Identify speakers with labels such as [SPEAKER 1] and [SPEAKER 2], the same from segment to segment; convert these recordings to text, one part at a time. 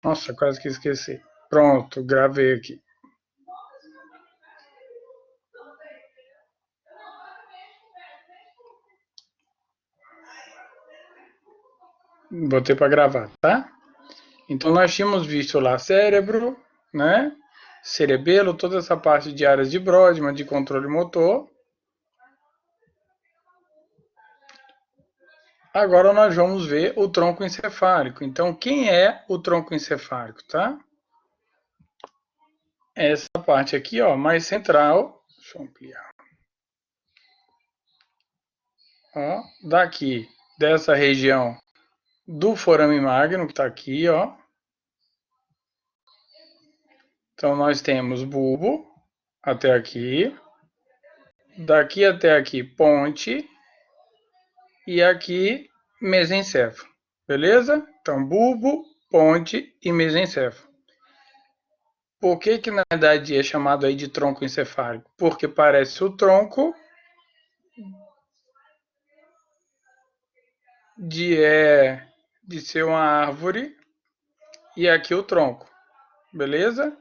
[SPEAKER 1] Nossa, quase que esqueci. Pronto, gravei aqui. Botei para gravar, tá? Então nós tínhamos visto lá cérebro, né? Cerebelo, toda essa parte de áreas de Brodmann, de controle motor. Agora nós vamos ver o tronco encefálico. Então, quem é o tronco encefálico, tá? Essa parte aqui, ó, mais central. Deixa eu ampliar. Ó, daqui, dessa região do forame magno, que está aqui, ó. Então, nós temos bulbo até aqui. Daqui até aqui, ponte. E aqui, mesencéfalo. Beleza? Então, bulbo, ponte e mesencéfalo. Por que na verdade é chamado aí de tronco encefálico? Porque parece o tronco de ser uma árvore e aqui o tronco, beleza?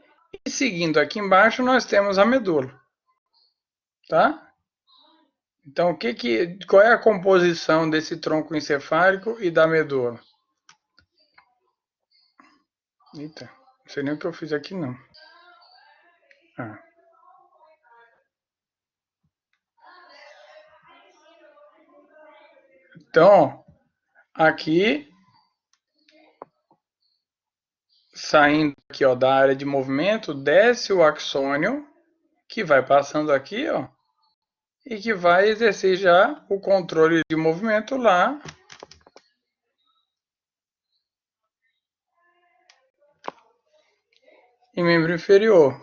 [SPEAKER 1] E seguindo aqui embaixo nós temos a medula, tá? Então qual é a composição desse tronco encefálico e da medula? Eita, não sei nem o que eu fiz aqui não. Ah. Então, aqui saindo aqui, ó, da área de movimento, desce o axônio, que vai passando aqui, ó, e que vai exercer já o controle de movimento lá em membro inferior.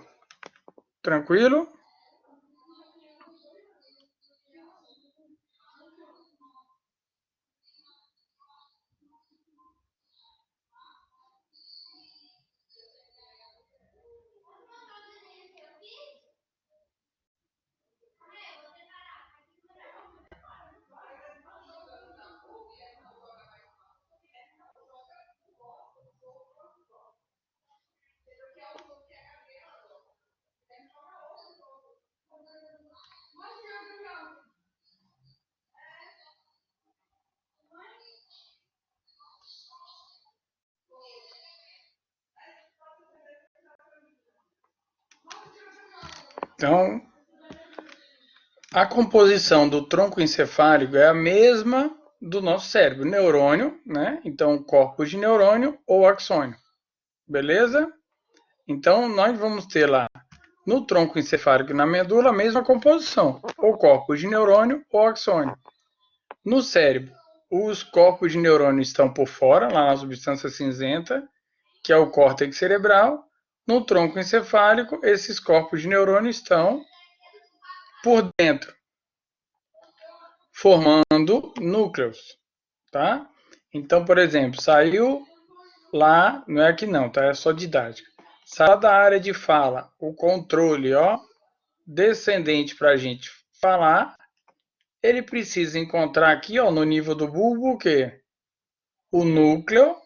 [SPEAKER 1] Tranquilo? Então, a composição do tronco encefálico é a mesma do nosso cérebro, neurônio, né? Então, corpos de neurônio ou axônio. Beleza? Então, nós vamos ter lá no tronco encefálico e na medula a mesma composição, ou corpos de neurônio ou axônio. No cérebro, os corpos de neurônio estão por fora, lá na substância cinzenta, que é o córtex cerebral. No tronco encefálico, esses corpos de neurônio estão por dentro, formando núcleos, tá? Então, por exemplo, saiu lá, não é aqui não, tá? É só didática. Saiu da área de fala, o controle, ó, descendente para a gente falar, ele precisa encontrar aqui, ó, no nível do bulbo, o quê? O núcleo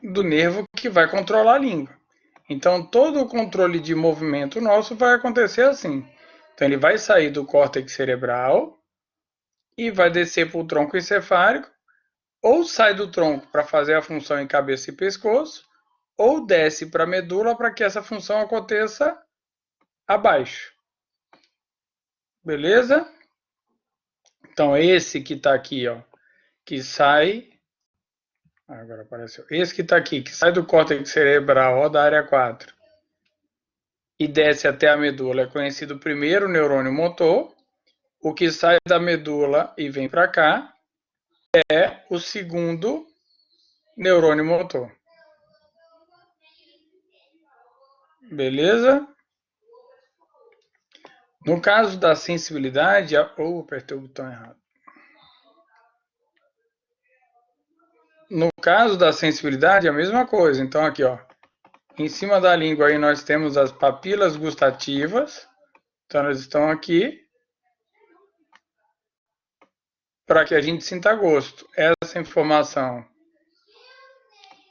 [SPEAKER 1] do nervo que vai controlar a língua. Então, todo o controle de movimento nosso vai acontecer assim. Então, ele vai sair do córtex cerebral e vai descer para o tronco encefálico, ou sai do tronco para fazer a função em cabeça e pescoço, ou desce para a medula para que essa função aconteça abaixo. Beleza? Então, esse que está aqui, ó, que sai. Agora apareceu. Esse que está aqui, que sai do córtex cerebral, ó, da área 4, e desce até a medula, é conhecido primeiro neurônio motor. O que sai da medula e vem para cá é o segundo neurônio motor. Beleza? No caso da sensibilidade, apertei o botão errado. No caso da sensibilidade, é a mesma coisa. Então, aqui, ó, em cima da língua aí nós temos as papilas gustativas. Então, elas estão aqui para que a gente sinta gosto. Essa informação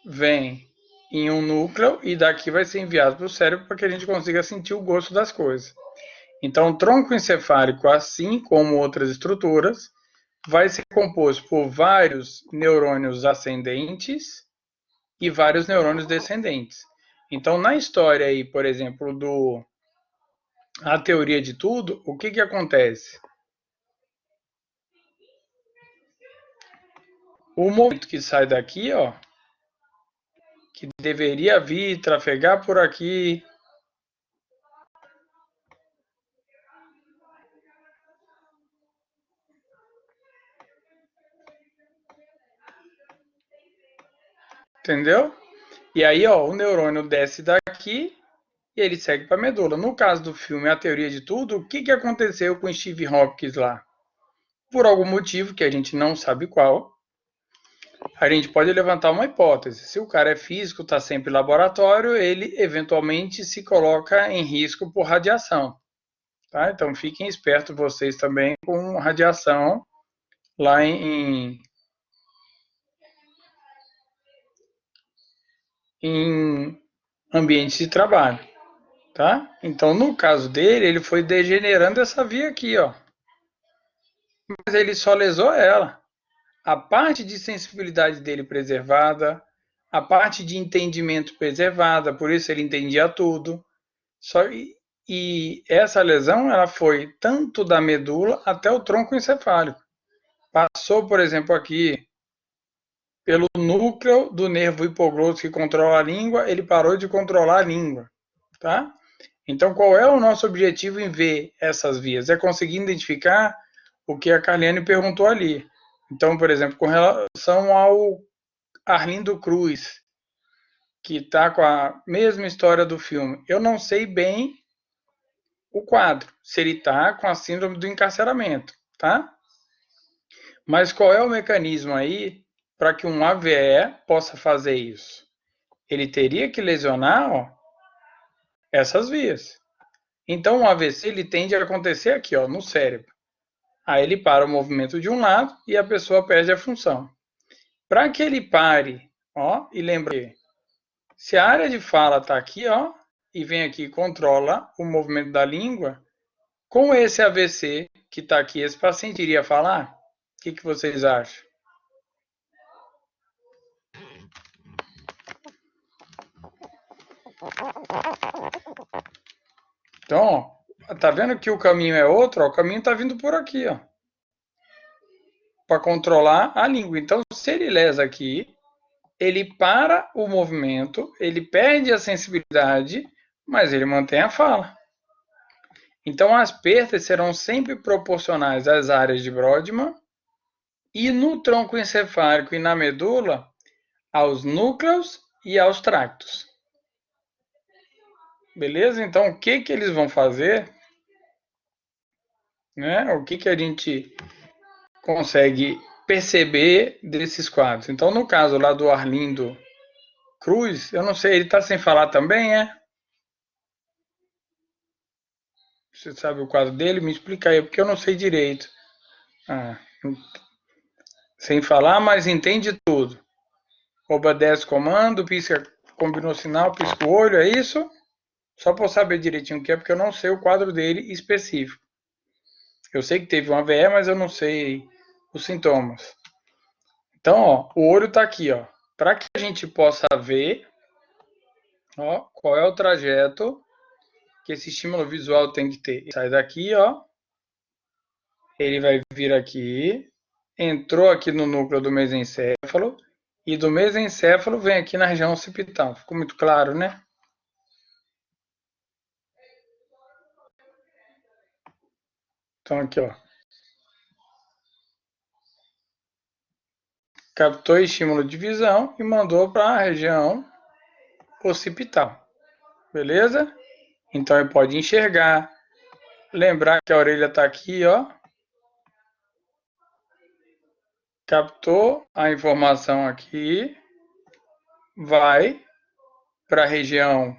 [SPEAKER 1] vem em um núcleo e daqui vai ser enviado para o cérebro para que a gente consiga sentir o gosto das coisas. Então, o tronco encefálico, assim como outras estruturas, vai ser composto por vários neurônios ascendentes e vários neurônios descendentes. Então, na história aí, por exemplo, a teoria de tudo, o que acontece? O movimento que sai daqui, ó, que deveria vir, trafegar por aqui, entendeu? E aí, ó, o neurônio desce daqui e ele segue para a medula. No caso do filme A Teoria de Tudo, o que aconteceu com Steve Hopkins lá? Por algum motivo que a gente não sabe qual, a gente pode levantar uma hipótese. Se o cara é físico, está sempre em laboratório, ele eventualmente se coloca em risco por radiação. Tá? Então fiquem espertos vocês também com radiação lá em ambientes de trabalho. Tá? Então, no caso dele, ele foi degenerando essa via aqui, ó. Mas ele só lesou ela. A parte de sensibilidade dele preservada, a parte de entendimento preservada, por isso ele entendia tudo. E essa lesão ela foi tanto da medula até o tronco encefálico. Passou, por exemplo, aqui pelo núcleo do nervo hipoglôtico que controla a língua, ele parou de controlar a língua, tá? Então, qual é o nosso objetivo em ver essas vias? É conseguir identificar o que a Carliane perguntou ali. Então, por exemplo, com relação ao Arlindo Cruz, que está com a mesma história do filme, eu não sei bem o quadro, se ele está com a síndrome do encarceramento, tá? Mas qual é o mecanismo aí para que um AVE possa fazer isso? Ele teria que lesionar, ó, essas vias. Então, o AVC ele tende a acontecer aqui, ó, no cérebro. Aí ele para o movimento de um lado e a pessoa perde a função. Para que ele pare, ó, e lembre, se a área de fala está aqui, ó, e vem aqui e controla o movimento da língua, com esse AVC que está aqui, esse paciente iria falar? O que vocês acham? Então, ó, tá vendo que o caminho é outro? Ó, o caminho está vindo por aqui, ó, para controlar a língua. Então, se ele lesa aqui, ele para o movimento, ele perde a sensibilidade, mas ele mantém a fala. Então, as perdas serão sempre proporcionais às áreas de Brodmann e no tronco encefálico e na medula, aos núcleos e aos tractos. Beleza? Então, o que eles vão fazer? Né? O que a gente consegue perceber desses quadros? Então, no caso lá do Arlindo Cruz, eu não sei, ele está sem falar também, é? Você sabe o quadro dele? Me explica aí, porque eu não sei direito. Ah, sem falar, mas entende tudo. Obedece comando, pisca, combinou sinal, pisca o olho, é isso? Só para eu saber direitinho o que é, porque eu não sei o quadro dele específico. Eu sei que teve um AVE, mas eu não sei os sintomas. Então, ó, o olho está aqui, ó. Para que a gente possa ver, ó, qual é o trajeto que esse estímulo visual tem que ter. Ele sai daqui, ó. Ele vai vir aqui, entrou aqui no núcleo do mesencéfalo e do mesencéfalo vem aqui na região occipital. Ficou muito claro, né? Então aqui, ó. Captou estímulo de visão e mandou para a região occipital. Beleza? Então ele pode enxergar. Lembrar que a orelha está aqui, ó. Captou a informação aqui. Vai para a região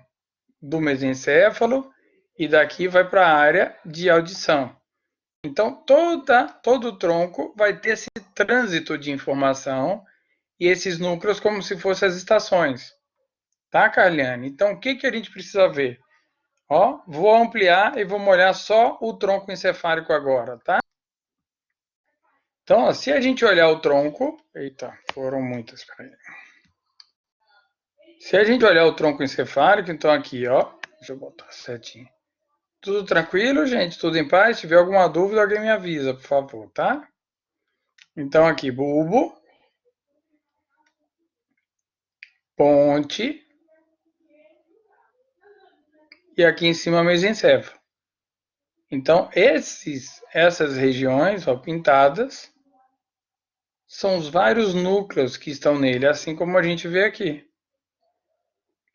[SPEAKER 1] do mesencéfalo e daqui vai para a área de audição. Então, todo o tronco vai ter esse trânsito de informação e esses núcleos como se fossem as estações. Tá, Carliane? Então, o que, que a gente precisa ver? Ó, vou ampliar e vou molhar só o tronco encefálico agora, tá? Então, ó, se a gente olhar o tronco... Eita, foram muitas, peraí. Se a gente olhar o tronco encefálico, então aqui, ó, deixa eu botar certinho. Tudo tranquilo, gente? Tudo em paz? Se tiver alguma dúvida, alguém me avisa, por favor, tá? Então aqui, bulbo, ponte e aqui em cima mesencéfalo. Então essas regiões, ó, pintadas, são os vários núcleos que estão nele, assim como a gente vê aqui.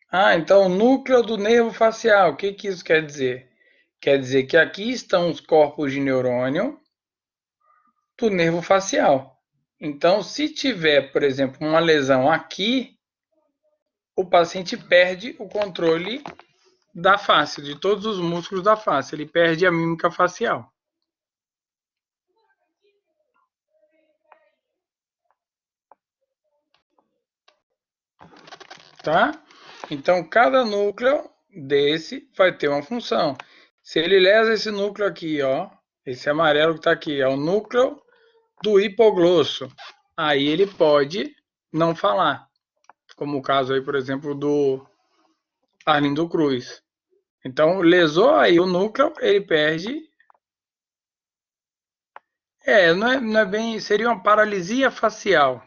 [SPEAKER 1] Ah, então o núcleo do nervo facial, o que que isso quer dizer? Quer dizer que aqui estão os corpos de neurônio do nervo facial. Então, se tiver, por exemplo, uma lesão aqui, o paciente perde o controle da face, de todos os músculos da face, ele perde a mímica facial. Tá? Então, cada núcleo desse vai ter uma função. Se ele lesa esse núcleo aqui, ó, esse amarelo que está aqui, é o núcleo do hipoglosso. Aí ele pode não falar, como o caso aí, por exemplo, do Arlindo Cruz. Então, lesou aí o núcleo, ele perde. Não é bem, seria uma paralisia facial,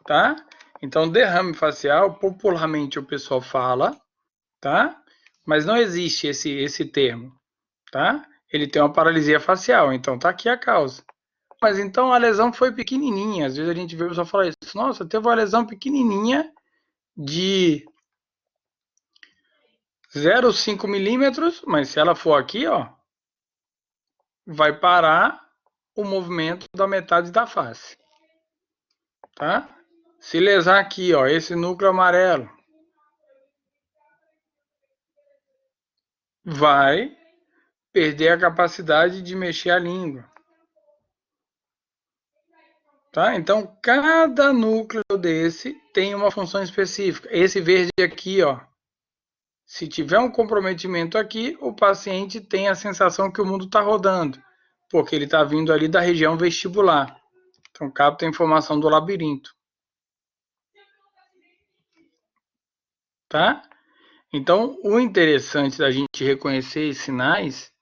[SPEAKER 1] tá? Então, derrame facial, popularmente o pessoal fala, tá? Mas não existe esse termo, tá? Ele tem uma paralisia facial, então tá aqui a causa. Mas então a lesão foi pequenininha. Às vezes a gente vê o pessoal falar isso. Nossa, teve uma lesão pequenininha de 0,5 milímetros, mas se ela for aqui, ó, vai parar o movimento da metade da face, tá? Se lesar aqui, ó, esse núcleo amarelo, vai perder a capacidade de mexer a língua, tá? Então, cada núcleo desse tem uma função específica. Esse verde aqui, ó, se tiver um comprometimento aqui, o paciente tem a sensação que o mundo está rodando, porque ele está vindo ali da região vestibular. Então, capta a informação do labirinto, tá? Então, o interessante da gente reconhecer esses sinais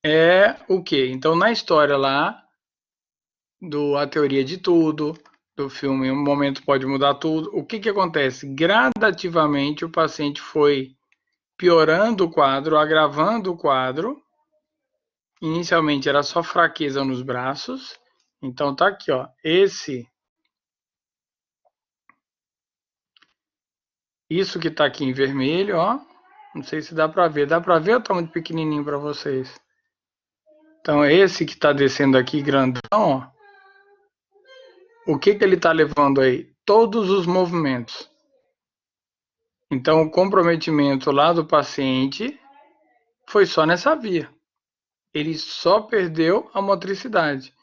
[SPEAKER 1] é o quê? Então, na história lá do A Teoria de Tudo, do filme Um Momento Pode Mudar Tudo, o que que acontece? Gradativamente o paciente foi piorando o quadro, agravando o quadro. Inicialmente era só fraqueza nos braços. Então tá aqui, ó, isso que tá aqui em vermelho, ó. Não sei se dá para ver. Dá para ver ou tá muito pequenininho para vocês? Então esse que tá descendo aqui grandão, ó. O que que ele tá levando aí? Todos os movimentos. Então o comprometimento lá do paciente foi só nessa via. Ele só perdeu a motricidade.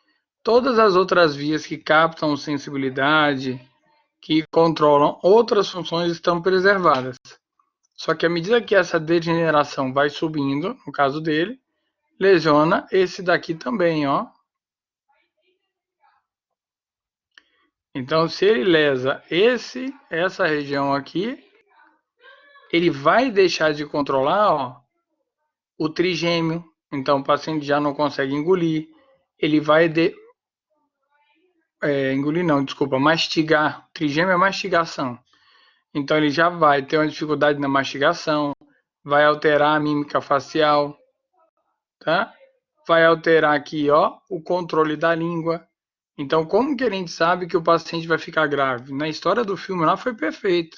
[SPEAKER 1] Todas as outras vias que captam sensibilidade, que controlam outras funções estão preservadas. Só que à medida que essa degeneração vai subindo, no caso dele, lesiona esse daqui também, ó. Então, se ele lesa essa região aqui, ele vai deixar de controlar, ó, o trigêmeo. Então, o paciente já não consegue engolir. Ele vai engolir não, desculpa, mastigar. Trigêmeo é mastigação. Então, ele já vai ter uma dificuldade na mastigação, vai alterar a mímica facial, tá? Vai alterar aqui, ó, o controle da língua. Então, como que a gente sabe que o paciente vai ficar grave? Na história do filme lá foi perfeito.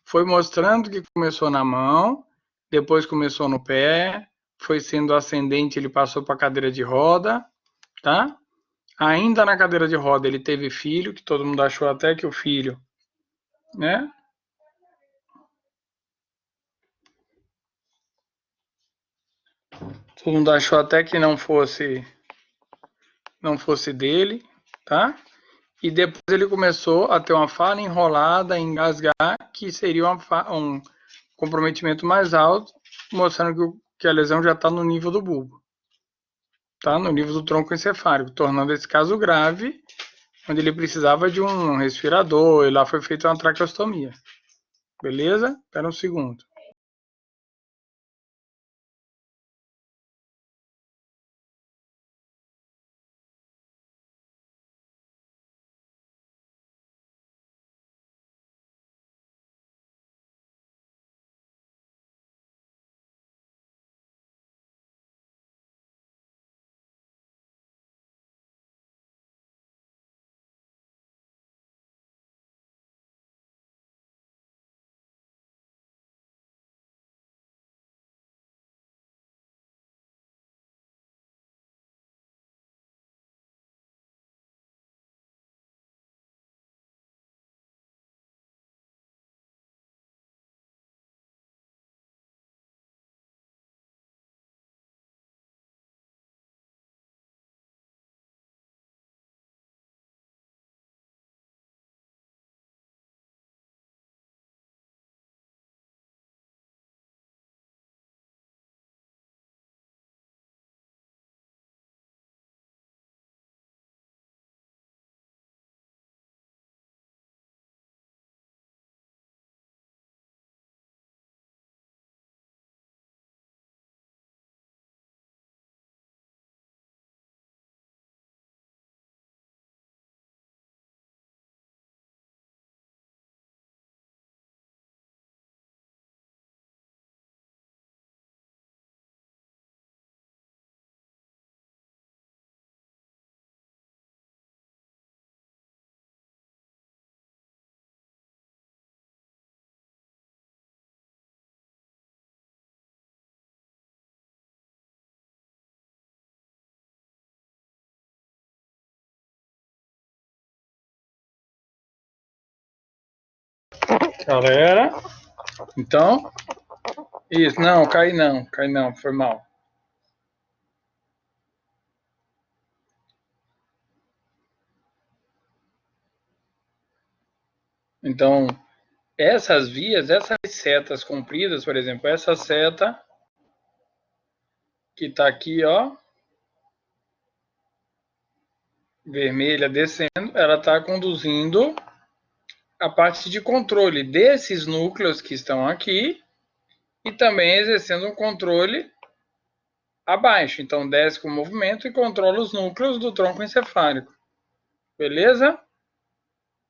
[SPEAKER 1] Foi mostrando que começou na mão, depois começou no pé, foi sendo ascendente, ele passou para a cadeira de roda, tá? Ainda na cadeira de roda ele teve filho, que todo mundo achou até que o filho, né? Todo mundo achou até que não fosse dele, tá? e depois ele começou a ter uma fala enrolada, engasgar, que seria um comprometimento mais alto, mostrando que a lesão já está no nível do bulbo, tá? No nível do tronco encefálico, tornando esse caso grave, onde ele precisava de um respirador, e lá foi feita uma traqueostomia. Beleza? Espera um segundo. Galera, então, isso, não, cai não, foi mal. Então, essas vias, essas setas compridas, por exemplo, essa seta que está aqui, ó, vermelha descendo, ela está conduzindo a parte de controle desses núcleos que estão aqui e também exercendo um controle abaixo. Então, desce com o movimento e controla os núcleos do tronco encefálico. Beleza?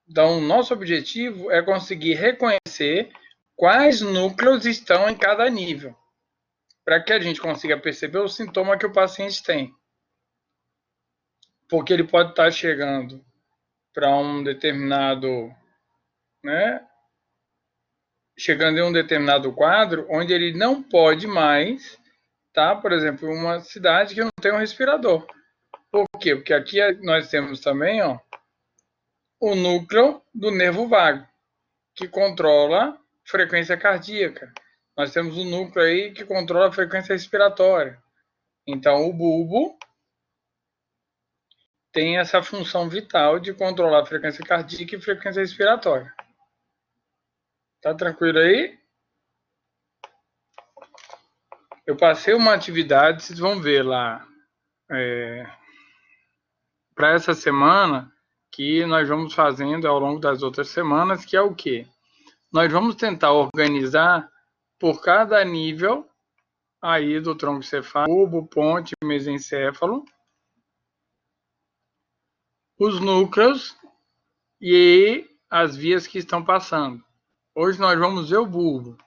[SPEAKER 1] Então, nosso objetivo é conseguir reconhecer quais núcleos estão em cada nível, para que a gente consiga perceber o sintoma que o paciente tem. Porque ele pode estar chegando para um determinado, né, chegando em um determinado quadro onde ele não pode mais estar, por exemplo, em uma cidade que não tem um respirador. Por quê? Porque aqui nós temos também, ó, o núcleo do nervo vago, que controla frequência cardíaca. Nós temos um núcleo aí que controla a frequência respiratória. Então, o bulbo tem essa função vital de controlar a frequência cardíaca e frequência respiratória. Tá tranquilo aí? Eu passei uma atividade, vocês vão ver lá, para essa semana, que nós vamos fazendo ao longo das outras semanas, que é o quê? Nós vamos tentar organizar por cada nível aí do tronco encefálico, bulbo, ponte, mesencéfalo, os núcleos e as vias que estão passando. Hoje nós vamos ver o bulbo,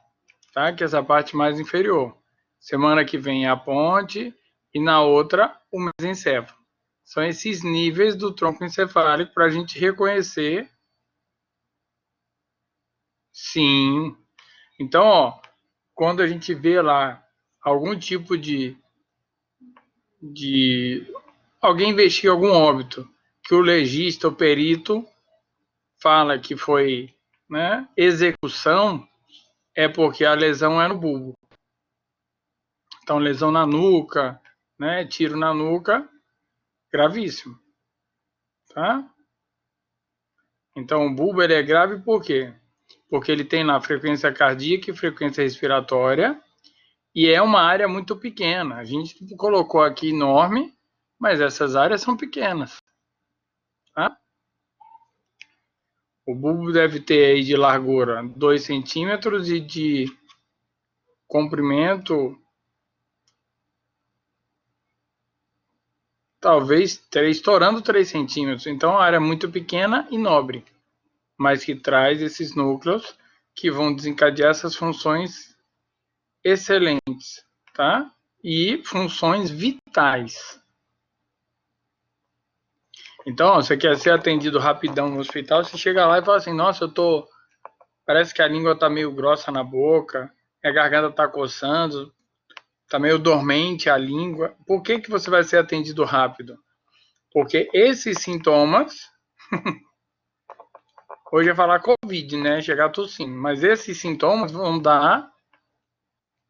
[SPEAKER 1] tá? Que é essa parte mais inferior. Semana que vem é a ponte e na outra o mesencéfalo. São esses níveis do tronco encefálico para a gente reconhecer. Sim. Então, ó, quando a gente vê lá algum tipo de alguém investiga algum óbito, que o legista, o perito, fala que foi, né, execução, é porque a lesão é no bulbo. Então, lesão na nuca, né, tiro na nuca, gravíssimo, tá? Então, o bulbo ele é grave por quê? Porque ele tem lá frequência cardíaca e frequência respiratória, e é uma área muito pequena. A gente colocou aqui enorme, mas essas áreas são pequenas. Tá? O bulbo deve ter aí de largura 2 centímetros e de comprimento talvez estourando 3 centímetros. Então, é uma área muito pequena e nobre, mas que traz esses núcleos que vão desencadear essas funções excelentes, tá? E funções vitais. Então, você quer ser atendido rapidão no hospital, você chega lá e fala assim, nossa, parece que a língua tá meio grossa na boca, a garganta tá coçando, tá meio dormente a língua. Por que que você vai ser atendido rápido? Porque esses sintomas, hoje é falar Covid, né? Chegar tossindo, mas esses sintomas vão dar,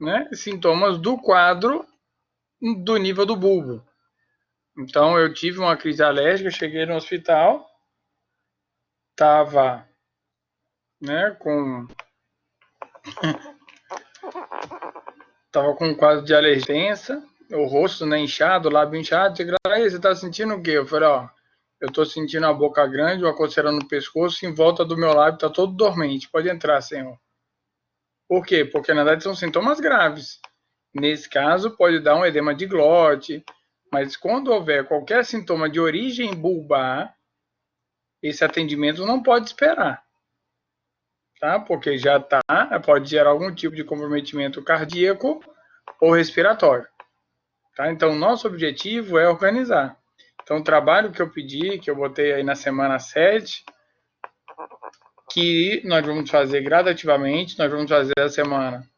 [SPEAKER 1] né, sintomas do quadro do nível do bulbo. Então, eu tive uma crise alérgica, cheguei no hospital, tava, né, tava com um quadro de alergia tensa, o rosto, né, inchado, o lábio inchado. Aí, você tá sentindo o quê? Eu falei, ó, eu tô sentindo a boca grande, uma coceira no pescoço, em volta do meu lábio tá todo dormente. Pode entrar, senhor. Por quê? Porque, na verdade, são sintomas graves. Nesse caso, pode dar um edema de glote, mas quando houver qualquer sintoma de origem bulbar, esse atendimento não pode esperar, tá? Porque já pode gerar algum tipo de comprometimento cardíaco ou respiratório, tá? Então, nosso objetivo é organizar. Então, o trabalho que eu pedi, que eu botei aí na semana 7, que nós vamos fazer gradativamente, nós vamos fazer a semana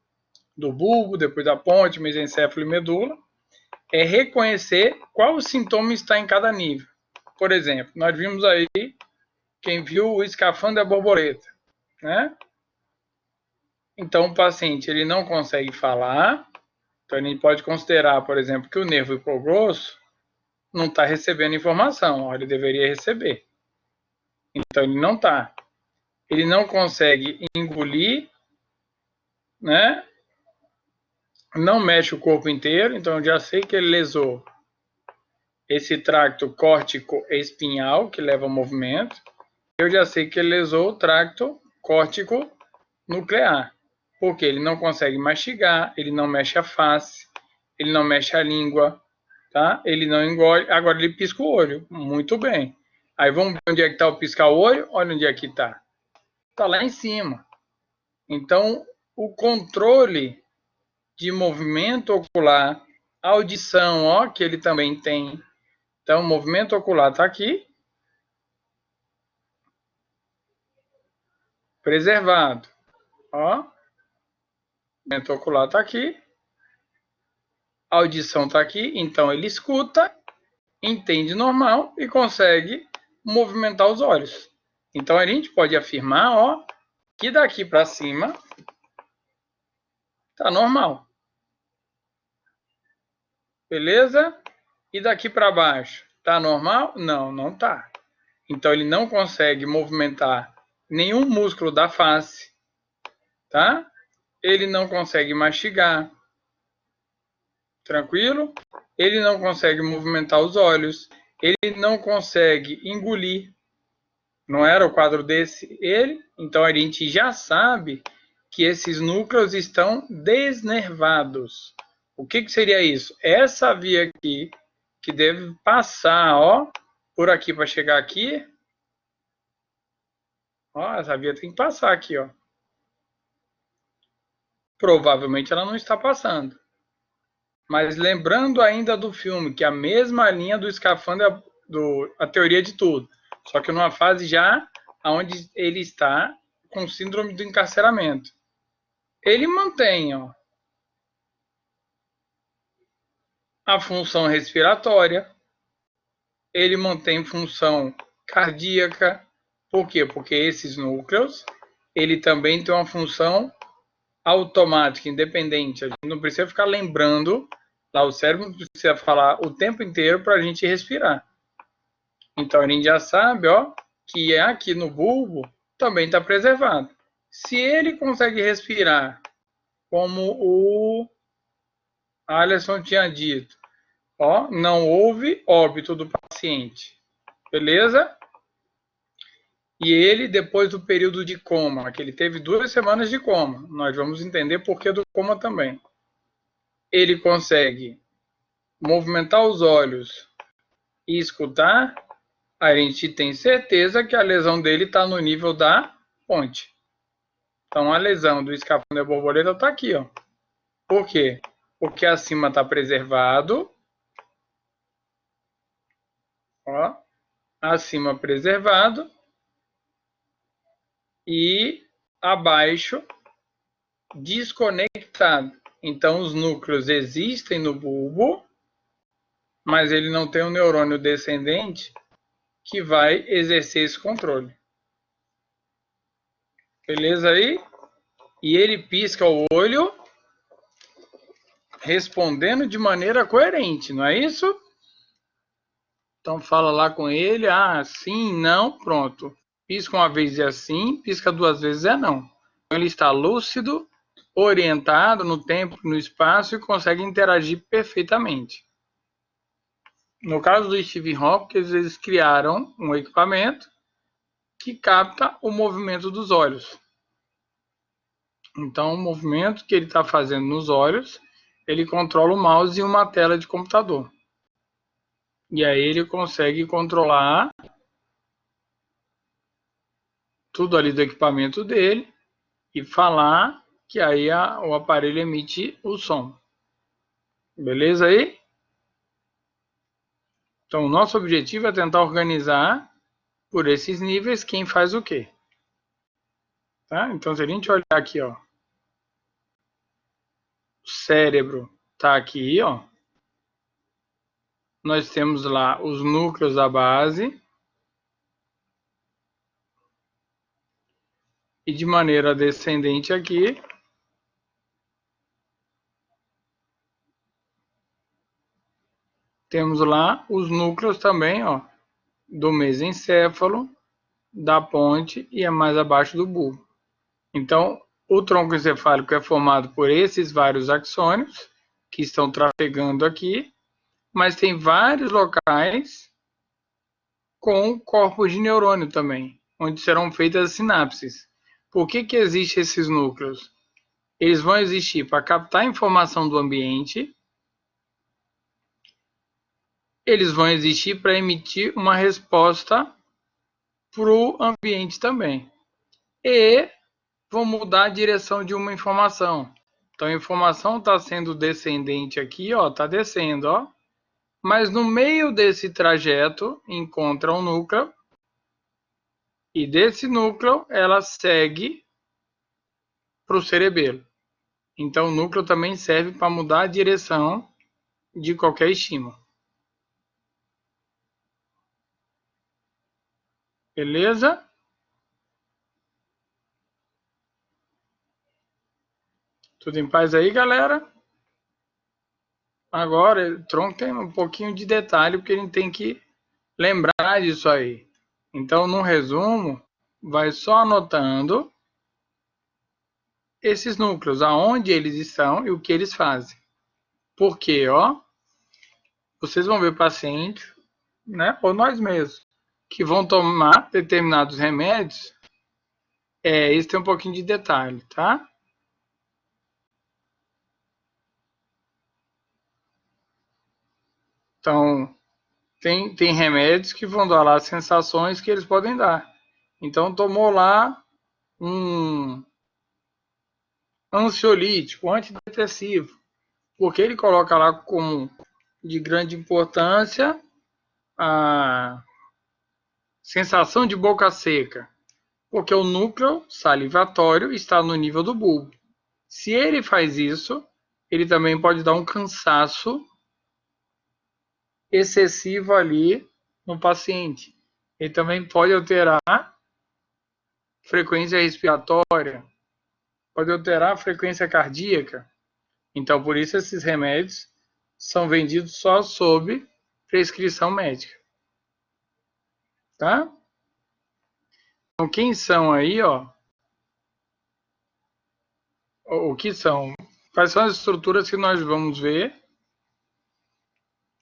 [SPEAKER 1] do bulbo, depois da ponte, mesencéfalo e medula, é reconhecer qual sintoma está em cada nível. Por exemplo, nós vimos aí, quem viu o escafandro da borboleta, né? Então, o paciente ele não consegue falar, então a gente pode considerar, por exemplo, que o nervo hipogrosso não está recebendo informação, ele deveria receber. Então, ele não está. Ele não consegue engolir, né? Não mexe o corpo inteiro, então eu já sei que ele lesou esse tracto córtico-espinhal, que leva ao movimento. Eu já sei que ele lesou o tracto córtico-nuclear, porque ele não consegue mastigar, ele não mexe a face, ele não mexe a língua, tá? Ele não engole, agora ele pisca o olho, muito bem. Aí vamos ver onde é que está o piscar o olho, olha onde é que está. Está lá em cima. Então, o controle de movimento ocular, audição, ó, que ele também tem. Então, o movimento ocular está aqui, preservado. Ó, o movimento ocular está aqui, a audição está aqui, então ele escuta, entende normal e consegue movimentar os olhos. Então, a gente pode afirmar, ó, que daqui para cima está normal. Beleza? E daqui para baixo, está normal? Não, não está. Então, ele não consegue movimentar nenhum músculo da face, tá? Ele não consegue mastigar, tranquilo? Ele não consegue movimentar os olhos, ele não consegue engolir. Não era o quadro desse ele? Então, a gente já sabe que esses núcleos estão desnervados. O que seria isso? Essa via aqui, que deve passar, ó, por aqui para chegar aqui. Ó, essa via tem que passar aqui, ó. Provavelmente ela não está passando. Mas lembrando ainda do filme, que é a mesma linha do escafandro, a teoria de tudo. Só que numa fase já onde ele está com síndrome do encarceramento. Ele mantém, ó, a função respiratória, ele mantém função cardíaca. Por quê? Porque esses núcleos, ele também tem uma função automática, independente. A gente não precisa ficar lembrando, lá o cérebro não precisa falar o tempo inteiro para a gente respirar. Então, a gente já sabe, ó, que é aqui no bulbo, também está preservado. Se ele consegue respirar, como o Alisson tinha dito, ó, não houve óbito do paciente, beleza? E ele, depois do período de coma, que ele teve 2 semanas de coma, nós vamos entender por que do coma também. Ele consegue movimentar os olhos e escutar, a gente tem certeza que a lesão dele está no nível da ponte. Então, a lesão do escafandro da borboleta está aqui, ó. Por quê? Porque acima está preservado, ó, acima preservado e abaixo desconectado. Então, os núcleos existem no bulbo, mas ele não tem um neurônio descendente que vai exercer esse controle. Beleza aí? E ele pisca o olho respondendo de maneira coerente, não é isso? Então fala lá com ele, sim, não, pronto. Pisca uma vez é sim, pisca 2 vezes é não. Ele está lúcido, orientado no tempo, no espaço e consegue interagir perfeitamente. No caso do Stephen Hawking, eles criaram um equipamento que capta o movimento dos olhos. Então, o movimento que ele está fazendo nos olhos, ele controla o mouse em uma tela de computador. E aí ele consegue controlar tudo ali do equipamento dele e falar que aí o aparelho emite o som. Beleza aí? Então, o nosso objetivo é tentar organizar por esses níveis quem faz o quê. Tá? Então, se a gente olhar aqui, ó, o cérebro está aqui, ó. Nós temos lá os núcleos da base. E de maneira descendente aqui, temos lá os núcleos também, ó, do mesencéfalo, da ponte e é mais abaixo do bulbo. Então, o tronco encefálico é formado por esses vários axônios que estão trafegando aqui, mas tem vários locais com corpos de neurônio também, onde serão feitas as sinapses. Por que existem esses núcleos? Eles vão existir para captar informação do ambiente, eles vão existir para emitir uma resposta para o ambiente também. E vão mudar a direção de uma informação. Então, a informação está sendo descendente aqui, ó, está descendo, ó. Mas no meio desse trajeto encontra um núcleo e desse núcleo ela segue para o cerebelo. Então, o núcleo também serve para mudar a direção de qualquer estímulo. Beleza? Tudo em paz aí, galera? Agora, o tronco tem um pouquinho de detalhe, porque a gente tem que lembrar disso aí. Então, no resumo, vai só anotando esses núcleos, aonde eles estão e o que eles fazem. Porque, ó, vocês vão ver pacientes, né, ou nós mesmos, que vão tomar determinados remédios, esse tem um pouquinho de detalhe, tá? Então, tem remédios que vão dar lá sensações que eles podem dar. Então, tomou lá um ansiolítico, antidepressivo, porque ele coloca lá como de grande importância a sensação de boca seca, porque o núcleo salivatório está no nível do bulbo. Se ele faz isso, ele também pode dar um cansaço excessivo ali no paciente. Ele também pode alterar a frequência respiratória, pode alterar a frequência cardíaca. Então, por isso, esses remédios são vendidos só sob prescrição médica. Tá? Então, quem são aí, ó? O que são? Quais são as estruturas que nós vamos ver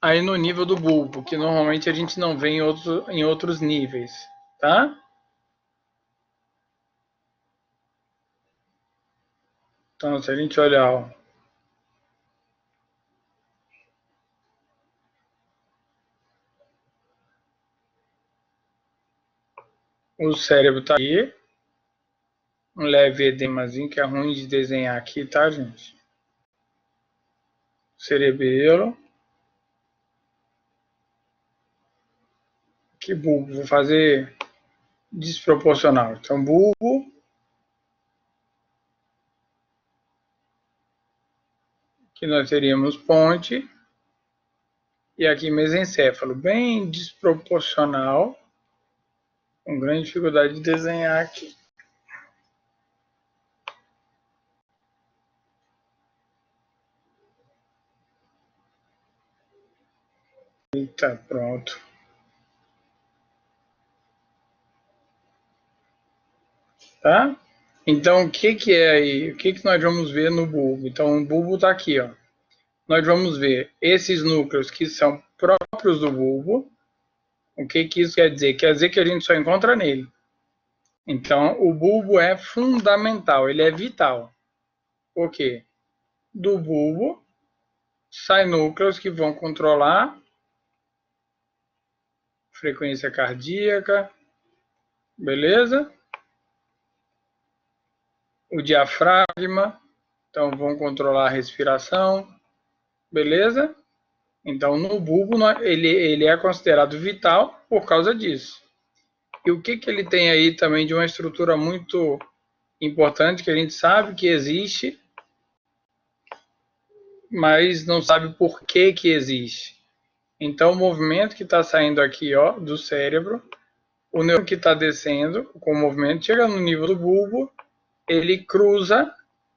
[SPEAKER 1] aí no nível do bulbo, que normalmente a gente não vê em outros níveis, tá? Então, se a gente olhar, ó, o cérebro tá aí, um leve edemazinho que é ruim de desenhar aqui, tá, gente? Cerebelo. Que bulbo? Vou fazer desproporcional. Então, bulbo, que nós teríamos ponte, e aqui mesencéfalo, bem desproporcional, com grande dificuldade de desenhar aqui. Eita, pronto. Tá? Então, o que que é aí? O que que nós vamos ver no bulbo? Então, o bulbo está aqui, ó. Nós vamos ver esses núcleos que são próprios do bulbo. O que que isso quer dizer? Quer dizer que a gente só encontra nele. Então, o bulbo é fundamental, ele é vital. Por quê? Do bulbo sai núcleos que vão controlar frequência cardíaca, beleza? O diafragma, então vão controlar a respiração, beleza? Então, no bulbo, ele é considerado vital por causa disso. E o que, que ele tem aí também de uma estrutura muito importante, que a gente sabe que existe, mas não sabe por que, que existe. Então, o movimento que está saindo aqui, ó, do cérebro, o neurônio que está descendo com o movimento, chega no nível do bulbo, ele cruza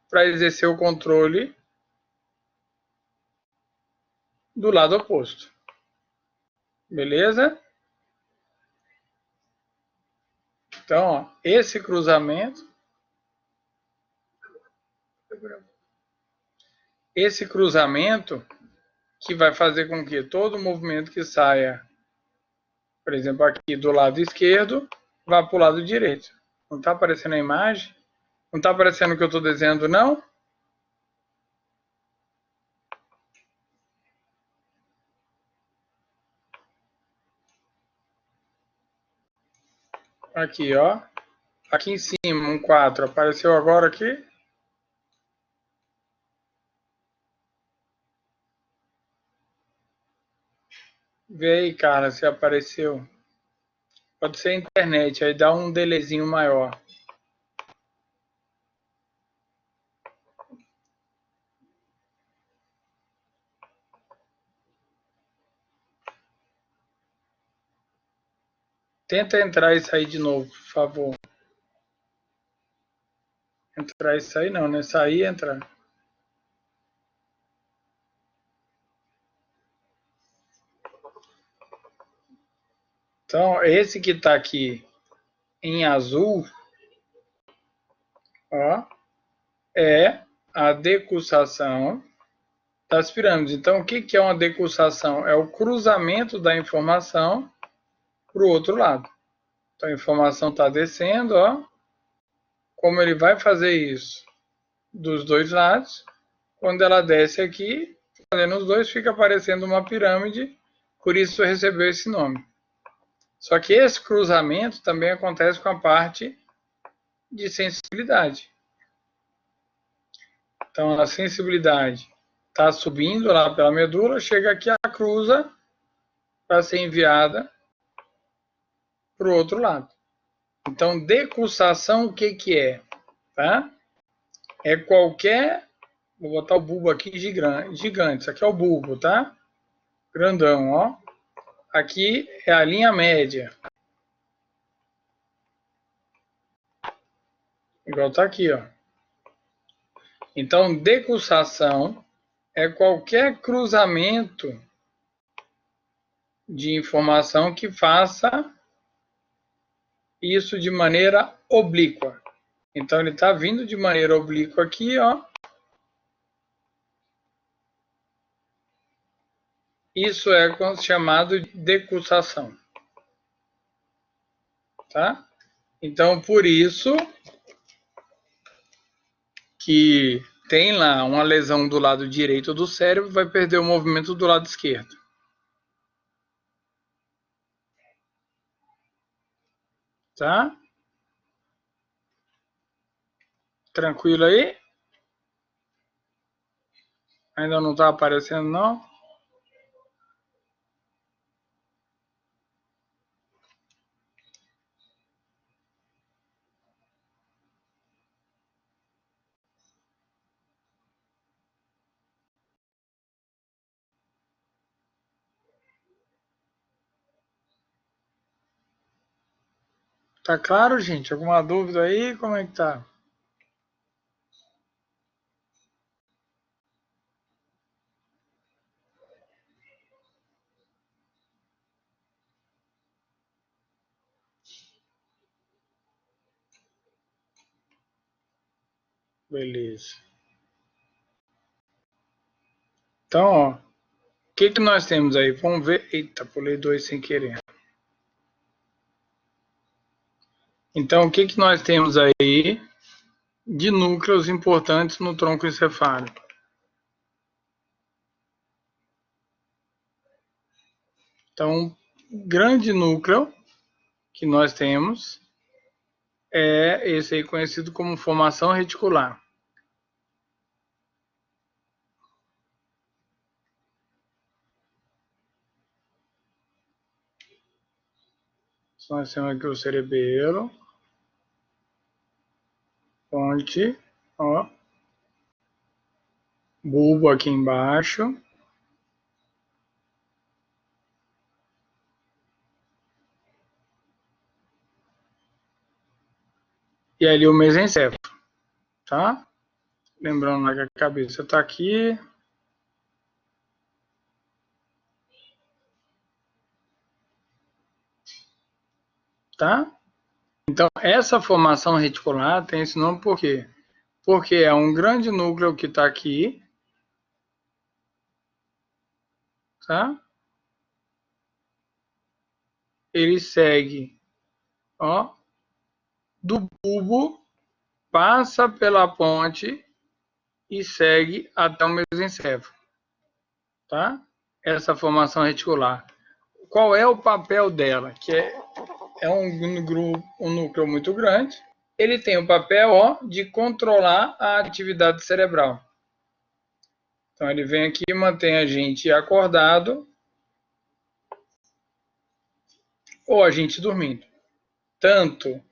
[SPEAKER 1] para exercer o controle do lado oposto. Beleza? Então, ó, esse cruzamento que vai fazer com que todo movimento que saia, por exemplo, aqui do lado esquerdo, vá para o lado direito. Não está aparecendo a imagem? Não está aparecendo o que eu estou desenhando, não? Aqui, ó. Aqui em cima, um 4. Apareceu agora aqui? Vê aí, cara, se apareceu. Pode ser a internet, aí dá um delayzinho maior. Tenta entrar e sair de novo, por favor. Entrar e sair não, né? Sair e entrar. Então, esse que está aqui em azul, ó, é a decussação das pirâmides. Então, o que é uma decussação? É o cruzamento da informação para o outro lado. Então, a informação está descendo, ó. Como ele vai fazer isso dos dois lados, quando ela desce aqui, fazendo os dois, fica aparecendo uma pirâmide, por isso recebeu esse nome. Só que esse cruzamento também acontece com a parte de sensibilidade. Então, a sensibilidade está subindo lá pela medula, chega aqui, a cruza para ser enviada para o outro lado. Então, decussação, o que que é? Tá? É qualquer... Vou botar o bulbo aqui gigante. Isso aqui é o bulbo, tá? Grandão, ó. Aqui é a linha média. Igual tá aqui, ó. Então, decussação é qualquer cruzamento de informação que faça isso de maneira oblíqua. Então, ele está vindo de maneira oblíqua aqui, ó. Isso é chamado de decussação. Tá? Então, por isso que tem lá uma lesão do lado direito do cérebro, vai perder o movimento do lado esquerdo. Tá? Tranquilo aí? Ainda não está aparecendo, não? Tá claro, gente? Alguma dúvida aí? Como é que tá? Beleza. Então, ó, o que nós temos aí? Vamos ver. Eita, pulei 2 sem querer. Então, o que nós temos aí de núcleos importantes no tronco encefálico? Então, um grande núcleo que nós temos é esse aí conhecido como formação reticular. Então, nós temos aqui o cerebelo, ponte, ó, bulbo aqui embaixo, e ali o mesencéfalo, tá? Lembrando que a cabeça está aqui. Tá? Então, essa formação reticular tem esse nome por quê? Porque é um grande núcleo que está aqui, tá? Ele segue, ó, do bulbo, passa pela ponte e segue até o mesencéfalo, tá? Essa formação reticular. Qual é o papel dela? Que é um núcleo muito grande. Ele tem o papel, ó, de controlar a atividade cerebral. Então, ele vem aqui e mantém a gente acordado ou a gente dormindo. Tanto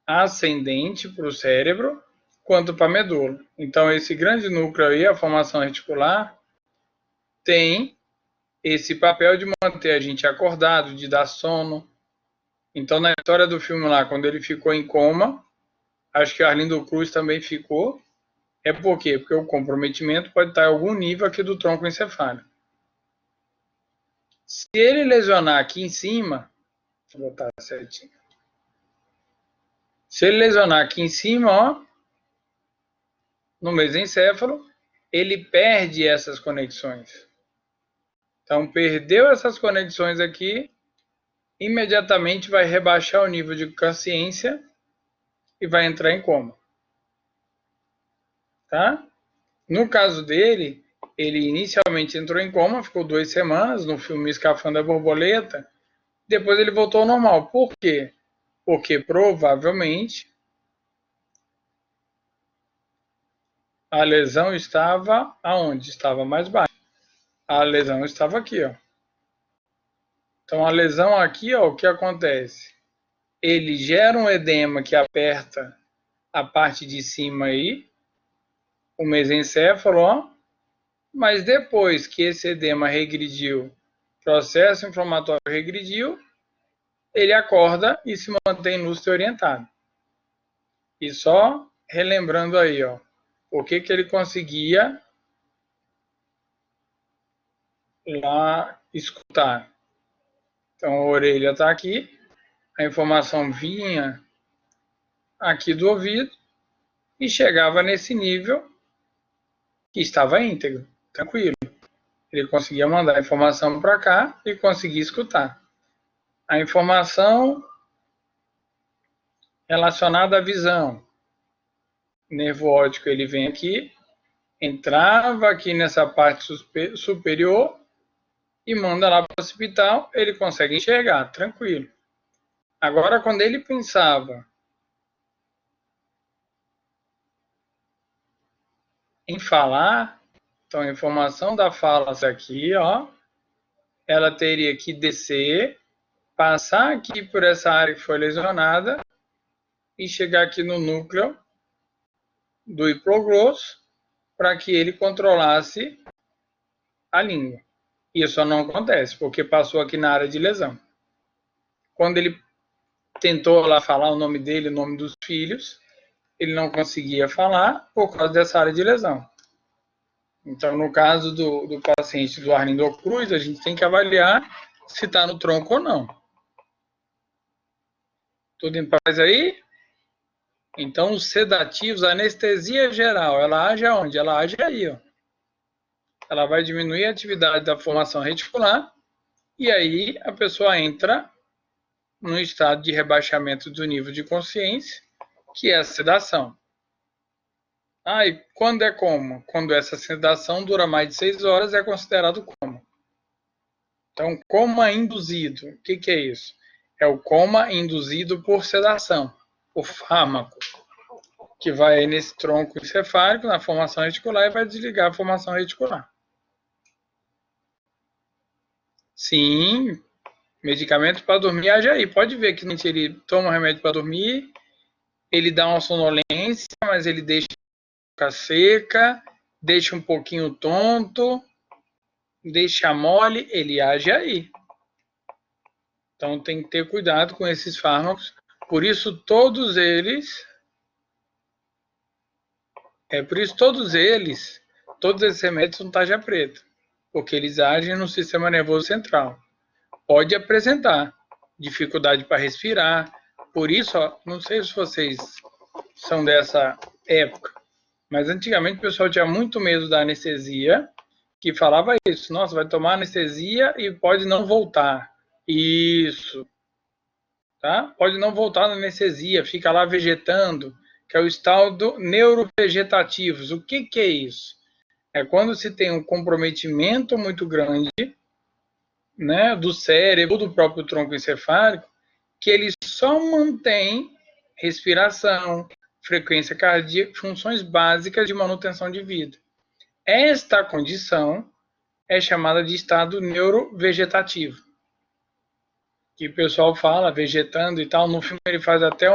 [SPEAKER 1] ascendente para o cérebro, quanto para a medula. Então, esse grande núcleo aí, a formação reticular, tem esse papel de manter a gente acordado, de dar sono. Então, na história do filme lá, quando ele ficou em coma, acho que o Arlindo Cruz também ficou. É por quê? Porque o comprometimento pode estar em algum nível aqui do tronco encefálico. Se ele lesionar aqui em cima, vou botar certinho. Se ele lesionar aqui em cima, ó, no mesencéfalo, ele perde essas conexões. Então, perdeu essas conexões aqui, imediatamente vai rebaixar o nível de consciência e vai entrar em coma. Tá? No caso dele, ele inicialmente entrou em coma, ficou 2 semanas no filme Escafandra Borboleta, depois ele voltou ao normal. Por quê? Porque provavelmente a lesão estava aonde? Estava mais baixa. A lesão estava aqui, ó. Então, a lesão aqui, ó, o que acontece? Ele gera um edema que aperta a parte de cima aí, o mesencéfalo, ó, mas depois que esse edema regrediu, processo inflamatório regrediu, ele acorda e se mantém lúcido e orientado. E só relembrando aí, ó, o que ele conseguia lá escutar. Então, a orelha está aqui, A informação vinha aqui do ouvido e chegava nesse nível que estava íntegro, tranquilo. Ele conseguia mandar a informação para cá e conseguia escutar. A informação relacionada à visão. Nervo óptico, ele vem aqui, entrava aqui nessa parte superior e manda lá para o occipital, ele consegue enxergar, tranquilo. Agora, quando ele pensava em falar, então a informação da fala aqui, ó, ela teria que descer, passar aqui por essa área que foi lesionada e chegar aqui no núcleo do hipoglosso para que ele controlasse a língua. Isso não acontece, porque passou aqui na área de lesão. Quando ele tentou lá falar o nome dele, o nome dos filhos, ele não conseguia falar por causa dessa área de lesão. Então, no caso do paciente do Arlindo Cruz, a gente tem que avaliar se está no tronco ou não. Tudo em paz aí? Então, os sedativos, a anestesia geral, ela age aonde? Ela age aí, ó. Ela vai diminuir a atividade da formação reticular e aí a pessoa entra num estado de rebaixamento do nível de consciência, que é a sedação. E quando é coma? Quando essa sedação dura mais de 6 horas, é considerado coma. Então, coma induzido, o que é isso? É o coma induzido por sedação, por fármaco, que vai nesse tronco encefálico, na formação reticular, e vai desligar a formação reticular. Sim, medicamento para dormir age aí. Pode ver que ele toma um remédio para dormir, ele dá uma sonolência, mas ele deixa a boca seca, deixa um pouquinho tonto, deixa mole, ele age aí. Então tem que ter cuidado com esses fármacos. Por isso todos eles, todos esses remédios são tarja preta, porque eles agem no sistema nervoso central. Pode apresentar dificuldade para respirar. Por isso, ó, não sei se vocês são dessa época, mas antigamente o pessoal tinha muito medo da anestesia, que falava isso, nossa, vai tomar anestesia e pode não voltar. Isso. Tá? Pode não voltar na anestesia, fica lá vegetando, que é o estado neurovegetativos. O que é isso? É quando se tem um comprometimento muito grande, né, do cérebro, do próprio tronco encefálico, que ele só mantém respiração, frequência cardíaca, funções básicas de manutenção de vida. Esta condição é chamada de estado neurovegetativo. Que o pessoal fala, vegetando e tal. No filme ele faz até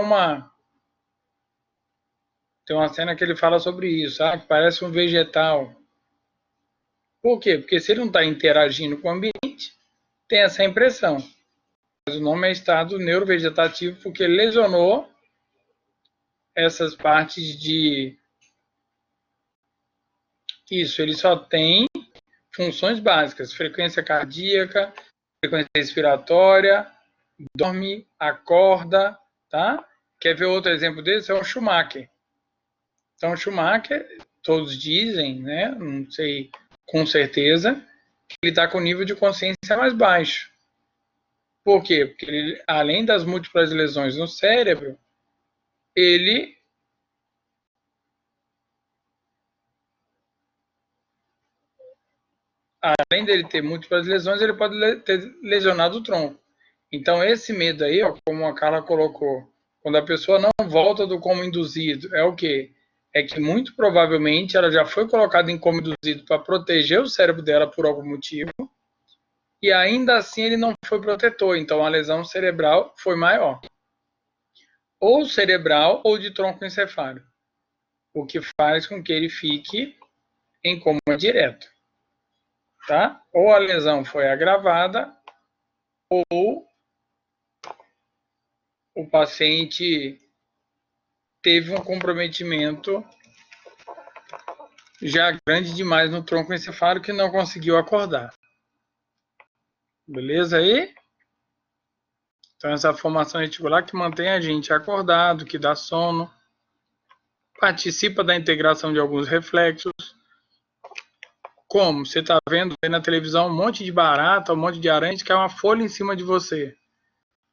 [SPEAKER 1] tem uma cena que ele fala sobre isso, que parece um vegetal. Por quê? Porque se ele não está interagindo com o ambiente, tem essa impressão. Mas o nome é estado neurovegetativo porque lesionou essas partes de... Isso, ele só tem funções básicas, frequência cardíaca, frequência respiratória, dorme, acorda, tá? Quer ver outro exemplo desse? É o Schumacher. Então, o Schumacher, todos dizem, né? Não sei com certeza, que ele está com o nível de consciência mais baixo. Por quê? Porque ele, além das múltiplas lesões no cérebro, ele além dele ter múltiplas lesões, ele pode ter lesionado o tronco. Então, esse medo aí, ó, como a Carla colocou, quando a pessoa não volta do coma induzido, é o quê? É que muito provavelmente ela já foi colocada em coma induzido para proteger o cérebro dela por algum motivo, e ainda assim ele não foi protetor, então a lesão cerebral foi maior. Ou cerebral ou de tronco encefálico, o que faz com que ele fique em coma direto. Tá? Ou a lesão foi agravada, ou o paciente teve um comprometimento já grande demais no tronco encefálico que não conseguiu acordar. Beleza aí? Então, essa formação reticular que mantém a gente acordado, que dá sono, participa da integração de alguns reflexos. Como? Você está vendo aí na televisão um monte de barata, um monte de aranha que cai uma folha em cima de você.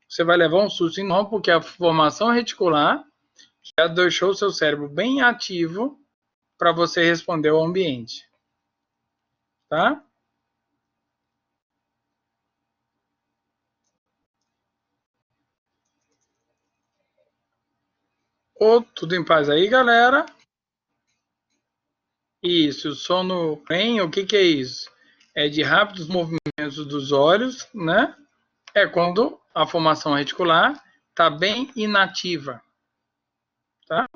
[SPEAKER 1] Você vai levar um susto enorme porque a formação reticular já deixou o seu cérebro bem ativo para você responder ao ambiente. Tá? Tudo em paz aí, galera? Isso, o sono REM, o que é isso? É de rápidos movimentos dos olhos, né? É quando a formação reticular está bem inativa, tá?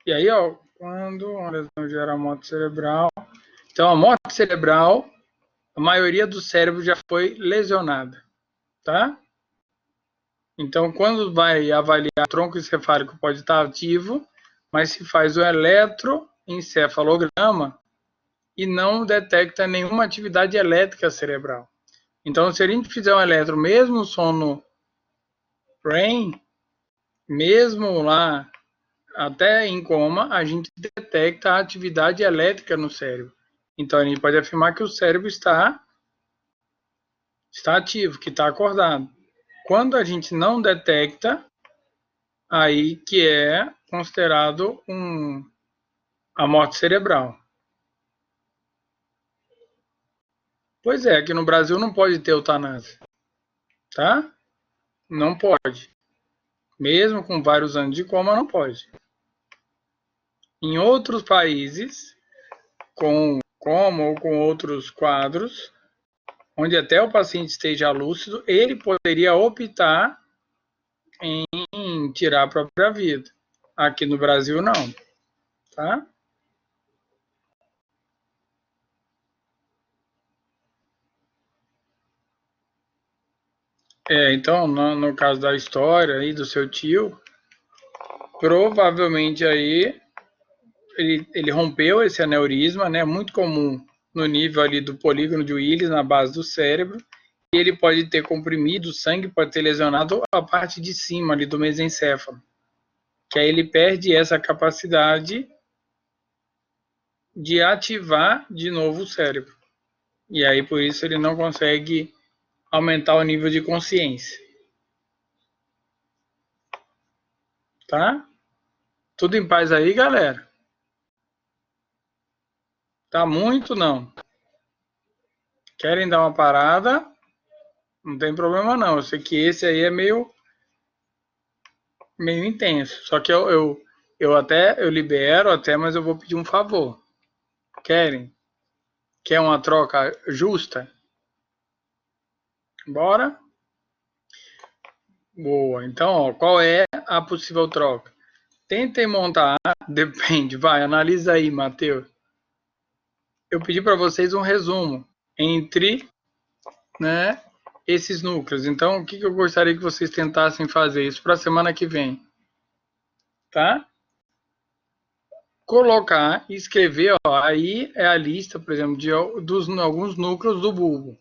[SPEAKER 1] E aí, ó, quando uma lesão gera morte cerebral. Então, a morte cerebral, a maioria do cérebro já foi lesionada, tá? Então, quando vai avaliar, o tronco encefálico pode estar ativo, mas se faz o eletroencefalograma e não detecta nenhuma atividade elétrica cerebral. Então, se a gente fizer um eletro, mesmo sono REM, mesmo lá até em coma, a gente detecta a atividade elétrica no cérebro. Então, a gente pode afirmar que o cérebro está ativo, que está acordado. Quando a gente não detecta, aí que é considerado a morte cerebral. Pois é, aqui no Brasil não pode ter eutanásia, tá? Não pode. Mesmo com vários anos de coma, não pode. Em outros países, com coma ou com outros quadros, onde até o paciente esteja lúcido, ele poderia optar em tirar a própria vida. Aqui no Brasil, não, tá? Então, no caso da história aí do seu tio, provavelmente aí ele rompeu esse aneurisma, né? Muito comum no nível ali do polígono de Willis, na base do cérebro, e ele pode ter comprimido o sangue, pode ter lesionado a parte de cima ali do mesencéfalo, que aí ele perde essa capacidade de ativar de novo o cérebro. E aí por isso ele não consegue aumentar o nível de consciência. Tá? Tudo em paz aí, galera? Tá muito não. Querem dar uma parada? Não tem problema não. Eu sei que esse aí é meio intenso. Só que eu libero até, mas eu vou pedir um favor. Querem? Quer uma troca justa? Bora? Boa. Então, ó, qual é a possível troca? Tentem montar, depende, vai, analisa aí, Matheus. Eu pedi para vocês um resumo entre, né, esses núcleos. Então, o que eu gostaria que vocês tentassem fazer isso para a semana que vem, tá? Colocar e escrever, ó, aí é a lista, por exemplo, dos alguns núcleos do bulbo.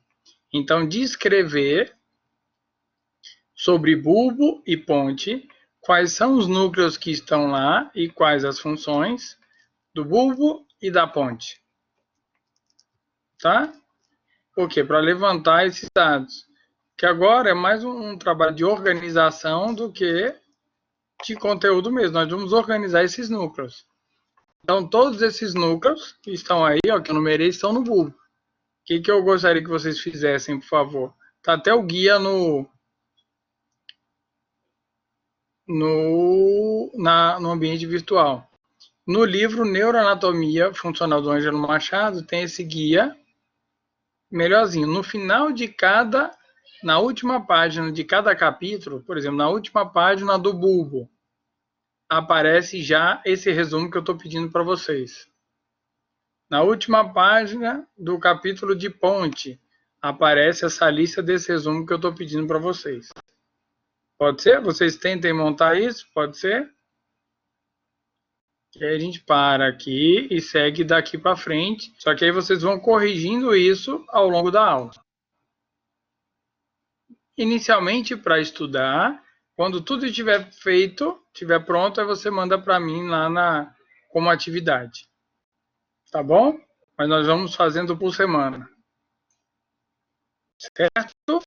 [SPEAKER 1] Então, descrever sobre bulbo e ponte, quais são os núcleos que estão lá e quais as funções do bulbo e da ponte, tá? Por quê? Para levantar esses dados. Que agora é mais um trabalho de organização do que de conteúdo mesmo. Nós vamos organizar esses núcleos. Então, todos esses núcleos que estão aí, ó, que eu numerei, estão no bulbo. O que eu gostaria que vocês fizessem, por favor? Tá até o guia no ambiente virtual. No livro Neuroanatomia Funcional do Ângelo Machado, tem esse guia melhorzinho. No final de na última página de cada capítulo, por exemplo, na última página do bulbo, aparece já esse resumo que eu estou pedindo para vocês. Na última página do capítulo de ponte, aparece essa lista desse resumo que eu estou pedindo para vocês. Pode ser? Vocês tentem montar isso? Pode ser? E aí a gente para aqui e segue daqui para frente. Só que aí vocês vão corrigindo isso ao longo da aula. inicialmente para estudar. Quando tudo estiver feito, estiver pronto, aí você manda para mim lá como atividade. Tá bom? Mas nós vamos fazendo por semana. Certo?